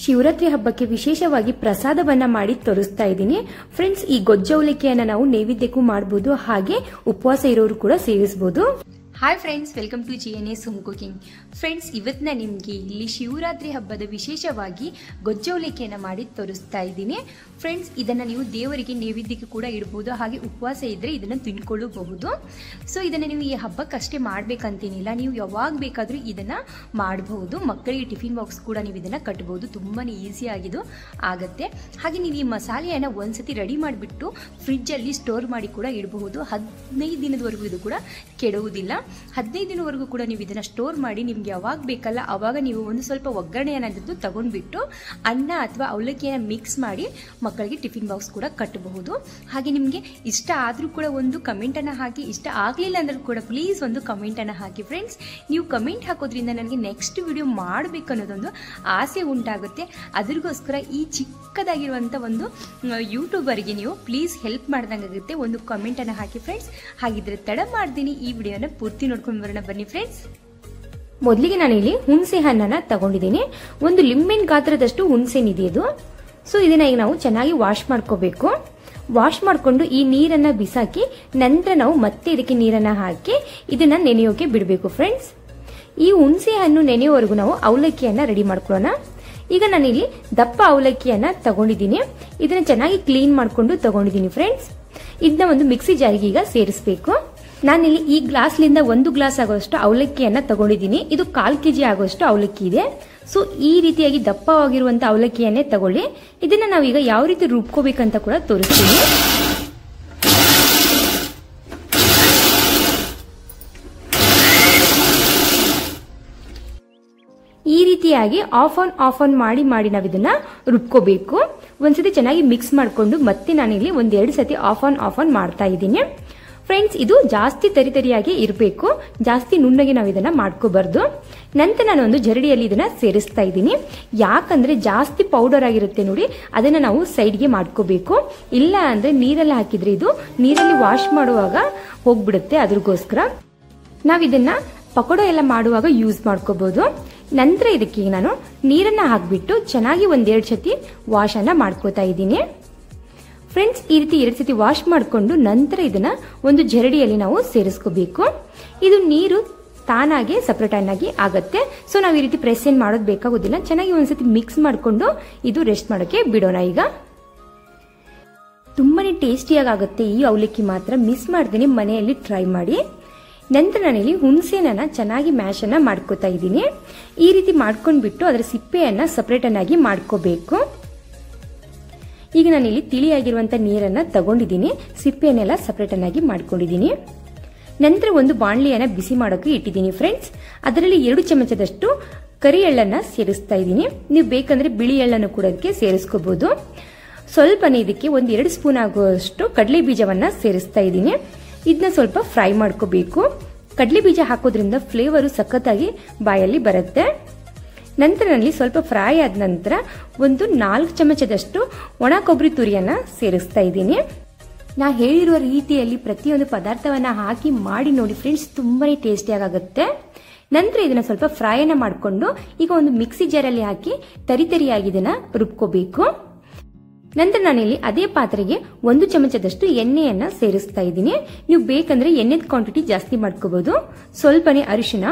ಶಿವರಾತ್ರಿ ಹಬ್ಬಕ್ಕೆ ವಿಶೇಷವಾಗಿ ಪ್ರಸಾದವನ್ನ ಮಾಡಿ ತೋರಿಸ್ತಾ ಇದ್ದೀನಿ ಫ್ರೆಂಡ್ಸ್. ಈ ಗೊಜ್ಜು ಅವಲಕ್ಕಿಯನ್ನ ನಾವು ನೈವೇದ್ಯಕ್ಕೂ ಮಾಡಬಹುದು, ಹಾಗೆ ಉಪವಾಸ ಇರೋರು ಕೂಡ ಸೇವಿಸಬಹುದು. Hi friends, welcome to GNS home cooking. Friends, ಇವತ್ತು ನಾನು ನಿಮಗೆ ಇಲ್ಲಿ ಶಿವರಾತ್ರಿ ಹಬ್ಬದ ವಿಶೇಷವಾಗಿ ಗೊಜ್ಜು ಅವಲಕ್ಕಿಯನ್ನು ಮಾಡಿ ತೋರಿಸ್ತಾ ಇದ್ದೀನಿ. ಫ್ರೆಂಡ್ಸ್, ಇದನ್ನು ನೀವು ದೇವರಿಗೆ ನೈವೇದ್ಯಕ್ಕೆ ಕೂಡ ಇಡಬಹುದು, ಹಾಗೆ ಉಪವಾಸ ಇದ್ದರೆ ಇದನ್ನು ತಿನ್ಕೊಳ್ಳಬಹುದು. ಸೊ ಇದನ್ನು ನೀವು ಈ ಹಬ್ಬಕ್ಕಷ್ಟೇ ಮಾಡಬೇಕಂತೇನಿಲ್ಲ, ನೀವು ಯಾವಾಗ ಬೇಕಾದರೂ ಇದನ್ನು ಮಾಡಬಹುದು. ಮಕ್ಕಳಿಗೆ ಟಿಫಿನ್ ಬಾಕ್ಸ್ ಕೂಡ ನೀವು ಇದನ್ನು ಕಟ್ಟಬಹುದು, ತುಂಬಾ ಈಸಿಯಾಗಿದ್ದು ಆಗುತ್ತೆ. ಹಾಗೆ ನೀವು ಈ ಮಸಾಲೆಯನ್ನು ಒಂದ್ಸತಿ ರೆಡಿ ಮಾಡಿಬಿಟ್ಟು ಫ್ರಿಡ್ಜಲ್ಲಿ ಸ್ಟೋರ್ ಮಾಡಿ ಕೂಡ ಇಡಬಹುದು. 15 ದಿನದವರೆಗೂ ಇದು ಕೂಡ ಕೆಡುವುದಿಲ್ಲ. 15 ದಿನವರೆಗೂ ಕೂಡ ನೀವು ಇದನ್ನು ಸ್ಟೋರ್ ಮಾಡಿ ನಿಮ್ಗೆ ಯಾವಾಗ ಬೇಕಲ್ಲ ಆವಾಗ ನೀವು ಒಂದು ಸ್ವಲ್ಪ ಒಗ್ಗರಣೆಯನ್ನು ತಗೊಂಡ್ಬಿಟ್ಟು ಅನ್ನ ಅಥವಾ ಅವಲಕ್ಕಿಯನ್ನು ಮಿಕ್ಸ್ ಮಾಡಿ ಮಕ್ಕಳಿಗೆ ಟಿಫಿನ್ ಬಾಕ್ಸ್ ಕೂಡ ಕಟ್ಟಬಹುದು. ಹಾಗೆ ನಿಮಗೆ ಇಷ್ಟ ಆದರೂ ಕೂಡ ಒಂದು ಕಮೆಂಟನ್ನು ಹಾಕಿ, ಇಷ್ಟ ಆಗಲಿಲ್ಲ ಅಂದ್ರೂ ಕೂಡ ಪ್ಲೀಸ್ ಒಂದು ಕಮೆಂಟನ್ನು ಹಾಕಿ ಫ್ರೆಂಡ್ಸ್. ನೀವು ಕಮೆಂಟ್ ಹಾಕೋದ್ರಿಂದ ನನಗೆ ನೆಕ್ಸ್ಟ್ ವಿಡಿಯೋ ಮಾಡಬೇಕು ಅನ್ನೋದೊಂದು ಆಸೆ ಉಂಟಾಗುತ್ತೆ. ಅದಕ್ಕೋಸ್ಕರ ಈ ಚಿಕ್ಕದಾಗಿರುವಂಥ ಒಂದು ಯೂಟ್ಯೂಬರ್ಗೆ ನೀವು ಪ್ಲೀಸ್ ಹೆಲ್ಪ್ ಮಾಡ್ದಂಗಾಗುತ್ತೆ. ಒಂದು ಕಮೆಂಟನ್ನು ಹಾಕಿ ಫ್ರೆಂಡ್ಸ್. ಹಾಗಿದ್ರೆ ತಡ ಮಾಡ್ತೀನಿ, ಈ ವಿಡಿಯೋನ ಪೂರ್ತಿ ನೋಡ್ಕೊಂಡು ಬರೋಣ ಬನ್ನಿ ಫ್ರೆಂಡ್ಸ್. ಮೊದಲಿಗೆ ನಾನಿಲ್ಲಿ ಹುಣಸೆ ಹಣ್ಣನ್ನ ತಗೊಂಡಿದ್ದೀನಿ. ಒಂದು ಲಿಂಬೆನ್ ಗಾತ್ರದಷ್ಟು ಹುಣಸೆನಿದೆ ಇದು. ಸೊ ಇದನ್ನ ಈಗ ನಾವು ಚೆನ್ನಾಗಿ ವಾಶ್ ಮಾಡ್ಕೋಬೇಕು. ವಾಶ್ ಮಾಡಿಕೊಂಡು ಈ ನೀರನ್ನ ಬಿಸಾಕಿ ನಂತರ ನಾವು ಮತ್ತೆ ಇದಕ್ಕೆ ನೀರನ್ನ ಹಾಕಿ ಇದನ್ನ ನೆನೆಯೋಕೆ ಬಿಡಬೇಕು ಫ್ರೆಂಡ್ಸ್. ಈ ಹುಣಸೆ ಹಣ್ಣು ನೆನೆಯೋವರೆಗೂ ನಾವು ಅವಲಕ್ಕಿಯನ್ನ ರೆಡಿ ಮಾಡ್ಕೊಳ್ಳೋಣ. ಈಗ ನಾನಿಲ್ಲಿ ದಪ್ಪ ಅವಲಕ್ಕಿಯನ್ನ ತಗೊಂಡಿದ್ದೀನಿ. ಇದನ್ನ ಚೆನ್ನಾಗಿ ಕ್ಲೀನ್ ಮಾಡ್ಕೊಂಡು ತಗೊಂಡಿದ್ದೀನಿ ಫ್ರೆಂಡ್ಸ್. ಇದನ್ನ ಒಂದು ಮಿಕ್ಸಿ ಜಾರಿಗೆ ಈಗ ಸೇರಿಸಬೇಕು. ನಾನಿಲ್ಲಿ ಈ ಗ್ಲಾಸ್ಲಿಂದ 1 ಗ್ಲಾಸ್ ಆಗುವಷ್ಟು ಅವಲಕ್ಕಿಯನ್ನ ತಗೊಂಡಿದ್ದೀನಿ. ಇದು 1/4 kg ಆಗುವಷ್ಟು ಅವಲಕ್ಕಿ ಇದೆ. ಸೊ ಈ ರೀತಿಯಾಗಿ ದಪ್ಪವಾಗಿರುವಂತ ಅವಲಕ್ಕಿಯನ್ನೇ ತಗೊಳ್ಳಿ. ಇದನ್ನ ನಾವೀಗ ಯಾವ ರೀತಿ ರುಬ್ಕೋಬೇಕಂತ ಕೂಡ ತೋರಿಸ್ತೀನಿ. ಈ ರೀತಿಯಾಗಿ ಆಫ್ ಆನ್ ಮಾಡಿ ನಾವಿದನ್ನ ರುಬ್ಕೋಬೇಕು. ಒಂದ್ಸತಿ ಚೆನ್ನಾಗಿ ಮಿಕ್ಸ್ ಮಾಡಿಕೊಂಡು ಮತ್ತೆ ನಾನಿಲ್ಲಿ 1-2 ಸತಿ ಆಫ್ ಆನ್ ಮಾಡ್ತಾ ಇದ್ದೀನಿ ಫ್ರೆಂಡ್ಸ್. ಇದು ಜಾಸ್ತಿ ತರಿತರಿಯಾಗಿ ಇರಬೇಕು, ಜಾಸ್ತಿ ನುಣ್ಣಗೆ ನಾವು ಇದನ್ನ ಮಾಡ್ಕೋಬಾರ್ದು. ನಂತರ ನಾನು ಒಂದು ಜರಡಿಯಲ್ಲಿ ಇದನ್ನ ಸೇರಿಸ್ತಾ ಇದ್ದೀನಿ. ಯಾಕಂದ್ರೆ ಜಾಸ್ತಿ ಪೌಡರ್ ಆಗಿರುತ್ತೆ ನೋಡಿ, ಅದನ್ನ ನಾವು ಸೈಡ್ಗೆ ಮಾಡ್ಕೋಬೇಕು. ಇಲ್ಲ ಅಂದ್ರೆ ನೀರಲ್ಲಿ ಹಾಕಿದ್ರೆ ಇದು ನೀರಲ್ಲಿ ವಾಶ್ ಮಾಡುವಾಗ ಹೋಗ್ಬಿಡುತ್ತೆ. ಅದ್ರಗೋಸ್ಕರ ನಾವಿದನ್ನ ಪಕೋಡ ಎಲ್ಲ ಮಾಡುವಾಗ ಯೂಸ್ ಮಾಡ್ಕೋಬಹುದು. ನಂತರ ಇದಕ್ಕೆ ನಾನು ನೀರನ್ನ ಹಾಕ್ಬಿಟ್ಟು ಚೆನ್ನಾಗಿ 1-2 ಸತಿ ವಾಶ್ ಅನ್ನ ಮಾಡ್ಕೋತಾ ಇದ್ದೀನಿ ಫ್ರೆಂಡ್ಸ್. ಈ ರೀತಿ 2 ಸತಿ ವಾಶ್ ಮಾಡಿಕೊಂಡು ನಂತರ ಇದನ್ನ ಒಂದು ಜರಡಿಯಲ್ಲಿ ನಾವು ಸೇರಿಸ್ಕೋಬೇಕು. ಇದು ನೀರು ತಾನಾಗೆ ಸಪರೇಟ್ ಆಗಿ ಆಗತ್ತೆ. ಸೊ ನಾವು ಈ ರೀತಿ ಪ್ರೆಸ್ ಏನ್ ಮಾಡೋದು ಬೇಕಾಗೋದಿಲ್ಲ. ಚೆನ್ನಾಗಿ ಒಂದ್ಸತಿ ಮಿಕ್ಸ್ ಮಾಡಿಕೊಂಡು ಇದು ರೆಸ್ಟ್ ಮಾಡೋಕೆ ಬಿಡೋಣ. ಈಗ ತುಂಬಾನೇ ಟೇಸ್ಟಿಯಾಗಿ ಆಗುತ್ತೆ ಈ ಅವಲಕ್ಕಿ, ಮಾತ್ರ ಮಿಸ್ ಮಾಡ್ದೇನೆ ಮನೆಯಲ್ಲಿ ಟ್ರೈ ಮಾಡಿ. ನಂತರ ನಾನಿಲ್ಲಿ ಹುಣಸೆನ ಚೆನ್ನಾಗಿ ಮ್ಯಾಶ್ ಅನ್ನ ಮಾಡ್ಕೋತಾ ಇದ್ದೀನಿ. ಈ ರೀತಿ ಮಾಡ್ಕೊಂಡ್ಬಿಟ್ಟು ಅದರ ಸಿಪ್ಪೆಯನ್ನ ಸಪರೇಟ್ ಆಗಿ ಮಾಡ್ಕೋಬೇಕು. ಈಗ ನಾನಿಲ್ಲಿ ತಿಳಿಯಾಗಿರುವಂತ ನೀರನ್ನ ತಗೊಂಡಿದ್ದೀನಿ, ಸಿಪ್ಪೆಯನ್ನೆಲ್ಲ ಸಪರೇಟ್ ಆಗಿ ಮಾಡ್ಕೊಂಡಿದ್ದೀನಿ. ನಂತರ ಒಂದು ಬಾಣಲಿಯನ್ನ ಬಿಸಿ ಮಾಡೋಕೆ ಇಟ್ಟಿದ್ದೀನಿ ಫ್ರೆಂಡ್ಸ್. ಅದರಲ್ಲಿ 2 ಚಮಚದಷ್ಟು ಕರಿ ಎಳ್ಳನ್ನ ಸೇರಿಸ್ತಾ ಇದ್ದೀನಿ. ನೀವು ಬೇಕಂದ್ರೆ ಬಿಳಿ ಎಳ್ಳನ್ನು ಕೂಡ ಅದಕ್ಕೆ ಸೇರಿಸ್ಕೋಬಹುದು. ಸ್ವಲ್ಪನೇ ಇದಕ್ಕೆ 1-2 ಸ್ಪೂನ್ ಆಗುವಷ್ಟು ಕಡಲೆ ಬೀಜವನ್ನ ಸೇರಿಸ್ತಾ ಇದ್ದೀನಿ. ಇದನ್ನ ಸ್ವಲ್ಪ ಫ್ರೈ ಮಾಡ್ಕೋಬೇಕು. ಕಡಲೆ ಬೀಜ ಹಾಕೋದ್ರಿಂದ ಫ್ಲೇವರು ಸಖತ್ತಾಗಿ ಬಾಯಲ್ಲಿ ಬರುತ್ತೆ. ನಂತರ ನಲ್ಲಿ ಸ್ವಲ್ಪ ಫ್ರೈ ಆದ ನಂತರ 4 ಚಮಚದಷ್ಟು ಒಣ ಕೊಬ್ಬರಿ ತುರಿಯನ್ನ ಸೇರಿಸ್ತಾ ಇದ್ದೀನಿ. ನಾ ಹೇಳಿರುವ ರೀತಿಯಲ್ಲಿ ಪ್ರತಿಯೊಂದು ಪದಾರ್ಥವನ್ನ ಹಾಕಿ ಮಾಡಿ ನೋಡಿ ಫ್ರೆಂಡ್ಸ್, ತುಂಬಾನೇ ಟೇಸ್ಟಿಯಾಗಿ ಆಗುತ್ತೆ. ನಂತರ ಇದನ್ನ ಸ್ವಲ್ಪ ಫ್ರೈ ಅನ್ನ ಮಾಡಿಕೊಂಡು ಈಗ ಒಂದು ಮಿಕ್ಸಿ ಜಾರಲ್ಲಿ ಹಾಕಿ ತರಿಯಾಗಿ ಇದನ್ನ ರುಬ್ಕೋಬೇಕು. ನಂತರ ನಾನಿಲ್ಲಿ ಅದೇ ಪಾತ್ರೆಗೆ 1 ಚಮಚದಷ್ಟು ಎಣ್ಣೆಯನ್ನ ಸೇರಿಸ್ತಾ ಇದ್ದೀನಿ. ನೀವು ಬೇಕಂದ್ರೆ ಎಣ್ಣೆದ ಕ್ವಾಂಟಿಟಿ ಜಾಸ್ತಿ ಮಾಡ್ಕೋಬಹುದು. ಸ್ವಲ್ಪನೇ ಅರಿಶಿನ,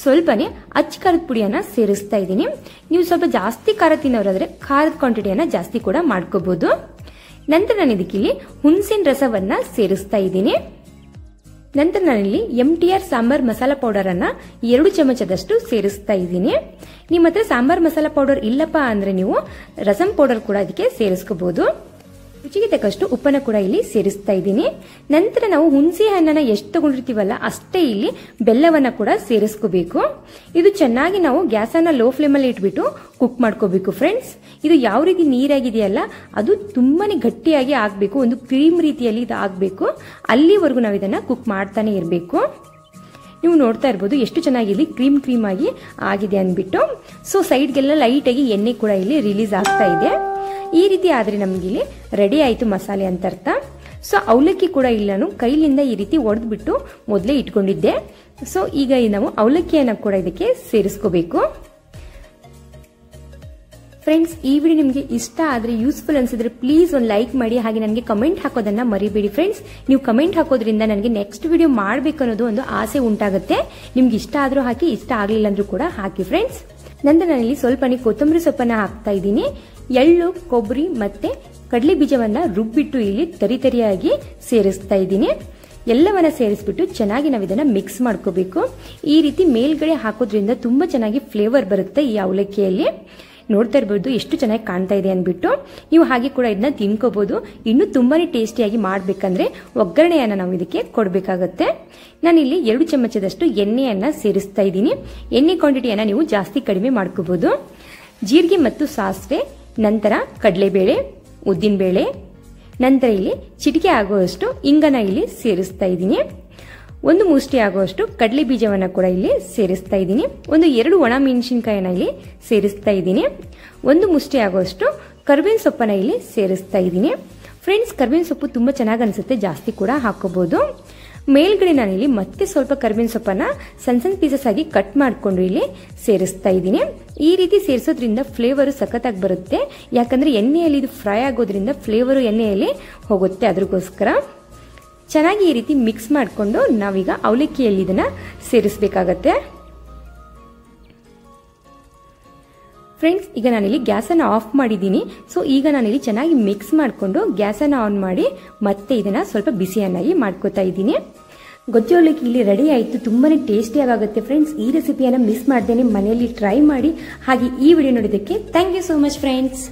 ಸ್ವಲ್ಪನೇ ಅಚ್ಚ ಖಾರದ ಪುಡಿಯನ್ನ ಸೇರಿಸ್ತಾ ಇದ್ದೀನಿ. ನೀವು ಸ್ವಲ್ಪ ಜಾಸ್ತಿ ಖಾರ ತಿನ್ನೋರಾದ್ರೆ ಖಾರದ ಕ್ವಾಂಟಿಟಿಯನ್ನ ಜಾಸ್ತಿ ಕೂಡ ಮಾಡ್ಕೋಬಹುದು. ನಂತರ ನಾನು ಇದಕ್ಕೆ ಇಲ್ಲಿ ಹುಣಸಿನ ರಸವನ್ನ ಸೇರಿಸ್ತಾ ಇದ್ದೀನಿ. ನಂತರ ನಾನಿಲ್ಲಿ MTR ಸಾಂಬಾರ್ ಮಸಾಲಾ ಪೌಡರ್ ಅನ್ನ 2 ಚಮಚದಷ್ಟು ಸೇರಿಸ್ತಾ ಇದ್ದೀನಿ. ನಿಮ್ಮ ಹತ್ರ ಸಾಂಬಾರ್ ಮಸಾಲಾ ಪೌಡರ್ ಇಲ್ಲಪ್ಪ ಅಂದ್ರೆ ನೀವು ರಸಂ ಪೌಡರ್ ಕೂಡ ಅದಕ್ಕೆ ಸೇರಿಸ್ಕೋಬಹುದು. ರುಚಿಗೆ ತಕ್ಕಷ್ಟು ಉಪ್ಪನ್ನ ಕೂಡ ಇಲ್ಲಿ ಸೇರಿಸ್ತಾ ಇದ್ದೀನಿ. ನಂತರ ನಾವು ಹುಣಸೆ ಹಣ್ಣನ್ನ ಎಷ್ಟು ತಗೊಂಡಿರ್ತೀವಲ್ಲ ಅಷ್ಟೇ ಇಲ್ಲಿ ಬೆಲ್ಲವನ್ನ ಕೂಡ ಸೇರಿಸ್ಕೋಬೇಕು. ಇದು ಚೆನ್ನಾಗಿ ನಾವು ಗ್ಯಾಸ್ ಅನ್ನ ಲೋ ಫ್ಲೇಮ್ ಅಲ್ಲಿ ಇಟ್ಬಿಟ್ಟು ಕುಕ್ ಮಾಡ್ಕೋಬೇಕು ಫ್ರೆಂಡ್ಸ್. ಇದು ಯಾವ ರೀತಿ ನೀರಾಗಿದೆಯಲ್ಲ ಅದು ತುಂಬಾನೇ ಗಟ್ಟಿಯಾಗಿ ಆಗ್ಬೇಕು, ಒಂದು ಕ್ರೀಮ್ ರೀತಿಯಲ್ಲಿ ಇದು ಆಗ್ಬೇಕು. ಅಲ್ಲಿವರೆಗೂ ನಾವು ಇದನ್ನ ಕುಕ್ ಮಾಡ್ತಾನೆ ಇರಬೇಕು. ನೀವು ನೋಡ್ತಾ ಇರಬಹುದು ಎಷ್ಟು ಚೆನ್ನಾಗಿ ಇಲ್ಲಿ ಕ್ರೀಮ್ ಆಗಿ ಆಗಿದೆ ಅಂದ್ಬಿಟ್ಟು. ಸೊ ಸೈಡ್ಗೆಲ್ಲ ಲೈಟ್ ಆಗಿ ಎಣ್ಣೆ ಕೂಡ ಇಲ್ಲಿ ರಿಲೀಸ್ ಆಗ್ತಾ ಇದೆ. ಈ ರೀತಿ ಆದ್ರೆ ನಮ್ಗೆ ಇಲ್ಲಿ ರೆಡಿ ಆಯ್ತು ಮಸಾಲೆ ಅಂತ ಅರ್ಥ. ಸೊ ಅವಲಕ್ಕಿ ಕೂಡ ಇಲ್ಲಿ ನಾನು ಕೈಲಿಂದ ಈ ರೀತಿ ಒಡೆದ್ಬಿಟ್ಟು ಮೊದಲೇ ಇಟ್ಕೊಂಡಿದ್ದೆ. ಸೊ ಈಗ ನಾವು ಅವಲಕ್ಕಿಯನ್ನ ಕೂಡ ಇದಕ್ಕೆ ಸೇರಿಸ್ಕೋಬೇಕು. ಫ್ರೆಂಡ್ಸ್, ಈ ವಿಡಿಯೋ ನಿಮಗೆ ಇಷ್ಟ ಆದರೆ ಯೂಸ್ಫುಲ್ ಅನ್ಸಿದ್ರೆ ಪ್ಲೀಸ್ ಒಂದು ಲೈಕ್ ಮಾಡಿ, ಹಾಗೆ ನನಗೆ ಕಮೆಂಟ್ ಹಾಕೋದನ್ನ ಮರಿಬೇಡಿ ಫ್ರೆಂಡ್ಸ್. ನೀವು ಕಮೆಂಟ್ ಹಾಕೋದ್ರಿಂದ ನನಗೆ ನೆಕ್ಸ್ಟ್ ವಿಡಿಯೋ ಮಾಡಬೇಕು ಅನ್ನೋದು ಒಂದು ಆಸೆ ಉಂಟಾಗುತ್ತೆ. ನಿಮ್ಗೆ ಇಷ್ಟ ಆದ್ರೂ ಹಾಕಿ, ಇಷ್ಟ ಆಗ್ಲಿಲ್ಲ ಅಂದ್ರೂ ಕೂಡ ಹಾಕಿ ಫ್ರೆಂಡ್ಸ್. ನಂತರ ನಾನಿಲ್ಲಿ ಸ್ವಲ್ಪನೇ ಕೊತ್ತಂಬರಿ ಸೊಪ್ಪನ್ನ ಹಾಕ್ತಾ ಇದ್ದೀನಿ. ಎಳ್ಳು, ಕೊಬ್ಬರಿ ಮತ್ತೆ ಕಡಲೆ ಬೀಜವನ್ನ ರುಬ್ಬಿಟ್ಟು ಇಲ್ಲಿ ತರಿತರಿಯಾಗಿ ಸೇರಿಸ್ತಾ ಇದ್ದೀನಿ. ಎಲ್ಲವನ್ನ ಸೇರಿಸ್ಬಿಟ್ಟು ಚೆನ್ನಾಗಿ ನಾವು ಇದನ್ನ ಮಿಕ್ಸ್ ಮಾಡ್ಕೋಬೇಕು. ಈ ರೀತಿ ಮೇಲ್ಗಡೆ ಹಾಕೋದ್ರಿಂದ ತುಂಬಾ ಚೆನ್ನಾಗಿ ಫ್ಲೇವರ್ ಬರುತ್ತೆ ಈ ಅವಲಕ್ಕಿಯಲ್ಲಿ. ನೋಡ್ತಾ ಇರಬಹುದು ಎಷ್ಟು ಚೆನ್ನಾಗಿ ಕಾಣ್ತಾ ಇದೆ ಅಂದ್ಬಿಟ್ಟು. ನೀವು ಹಾಗೆ ಕೂಡ ಇದನ್ನ ತಿನ್ಕೋಬಹುದು. ಇನ್ನು ತುಂಬಾನೇ ಟೇಸ್ಟಿಯಾಗಿ ಮಾಡ್ಬೇಕಂದ್ರೆ ಒಗ್ಗರಣೆಯನ್ನ ನಾವು ಇದಕ್ಕೆ ಕೊಡಬೇಕಾಗತ್ತೆ. ನಾನಿಲ್ಲಿ 2 ಚಮಚದಷ್ಟು ಎಣ್ಣೆಯನ್ನ ಸೇರಿಸ್ತಾ ಇದ್ದೀನಿ. ಎಣ್ಣೆ ಕ್ವಾಂಟಿಟಿಯನ್ನ ನೀವು ಜಾಸ್ತಿ ಕಡಿಮೆ ಮಾಡ್ಕೋಬಹುದು. ಜೀರಿಗೆ ಮತ್ತು ಸಾಸಿವೆ, ನಂತರ ಕಡಲೆಬೇಳೆ, ಉದ್ದಿನಬೇಳೆ, ನಂತರ ಇಲ್ಲಿ ಚಿಟಿಕೆ ಆಗುವಷ್ಟು ಇಂಗನ ಇಲ್ಲಿ ಸೇರಿಸ್ತಾ ಇದ್ದೀನಿ. 1 ಮುಷ್ಟಿ ಆಗುವಷ್ಟು ಕಡಲೆ ಬೀಜವನ್ನ ಕೂಡ ಇಲ್ಲಿ ಸೇರಿಸ್ತಾ ಇದ್ದೀನಿ. 2 ಒಣ ಮೆಣಸಿನಕಾಯಿನ ಇಲ್ಲಿ ಸೇರಿಸ್ತಾ ಇದ್ದೀನಿ. 1 ಮುಷ್ಟಿ ಆಗುವಷ್ಟು ಕರ್ಬೇವಿನ ಸೊಪ್ಪನ್ನ ಇಲ್ಲಿ ಸೇರಿಸ್ತಾ ಇದ್ದೀನಿ. ಫ್ರೆಂಡ್ಸ್, ಕರ್ಬೇವಿನ ಸೊಪ್ಪು ತುಂಬಾ ಚೆನ್ನಾಗಿ ಅನಿಸುತ್ತೆ, ಜಾಸ್ತಿ ಕೂಡ ಹಾಕೋಬಹುದು. ಮೇಲ್ಗಡೆ ನಾನಿಲ್ಲಿ ಮತ್ತೆ ಸ್ವಲ್ಪ ಕರ್ಬೇವಿನ ಸೊಪ್ಪನ್ನ ಸಣ್ಣ ಪೀಸಸ್ ಆಗಿ ಕಟ್ ಮಾಡಿಕೊಂಡು ಇಲ್ಲಿ ಸೇರಿಸ್ತಾ ಇದ್ದೀನಿ. ಈ ರೀತಿ ಸೇರಿಸೋದ್ರಿಂದ ಫ್ಲೇವರು ಸಖತ್ತಾಗಿ ಬರುತ್ತೆ. ಯಾಕಂದ್ರೆ ಎಣ್ಣೆಯಲ್ಲಿ ಇದು ಫ್ರೈ ಆಗೋದ್ರಿಂದ ಫ್ಲೇವರು ಎಣ್ಣೆಯಲ್ಲಿ ಹೋಗುತ್ತೆ. ಅದಕ್ಕೋಸ್ಕರ ಚೆನ್ನಾಗಿ ಈ ರೀತಿ ಮಿಕ್ಸ್ ಮಾಡಿಕೊಂಡು ನಾವೀಗ ಅವಲಕ್ಕಿಯಲ್ಲಿ ಇದನ್ನ ಸೇರಿಸಬೇಕಾಗತ್ತೆ. ಫ್ರೆಂಡ್ಸ್, ಈಗ ನಾನಿಲ್ಲಿ ಗ್ಯಾಸನ್ನು ಆಫ್ ಮಾಡಿದ್ದೀನಿ. ಸೊ ಈಗ ನಾನಿಲ್ಲಿ ಚೆನ್ನಾಗಿ ಮಿಕ್ಸ್ ಮಾಡಿಕೊಂಡು ಗ್ಯಾಸನ್ನು ಆನ್ ಮಾಡಿ ಮತ್ತೆ ಇದನ್ನ ಸ್ವಲ್ಪ ಬಿಸಿಯನ್ನಾಗಿ ಮಾಡ್ಕೋತಾ ಇದ್ದೀನಿ. ಗೊಜ್ಜು ಅವಲಕ್ಕಿ ಇಲ್ಲಿ ರೆಡಿ ಆಯಿತು. ತುಂಬಾನೇ ಟೇಸ್ಟಿಯಾಗಿ ಆಗುತ್ತೆ ಫ್ರೆಂಡ್ಸ್. ಈ ರೆಸಿಪಿಯನ್ನು ಮಿಸ್ ಮಾಡ್ದೇನೆ ಮನೆಯಲ್ಲಿ ಟ್ರೈ ಮಾಡಿ. ಹಾಗೆ ಈ ವಿಡಿಯೋ ನೋಡಿದ್ದಕ್ಕೆ thank you so much friends.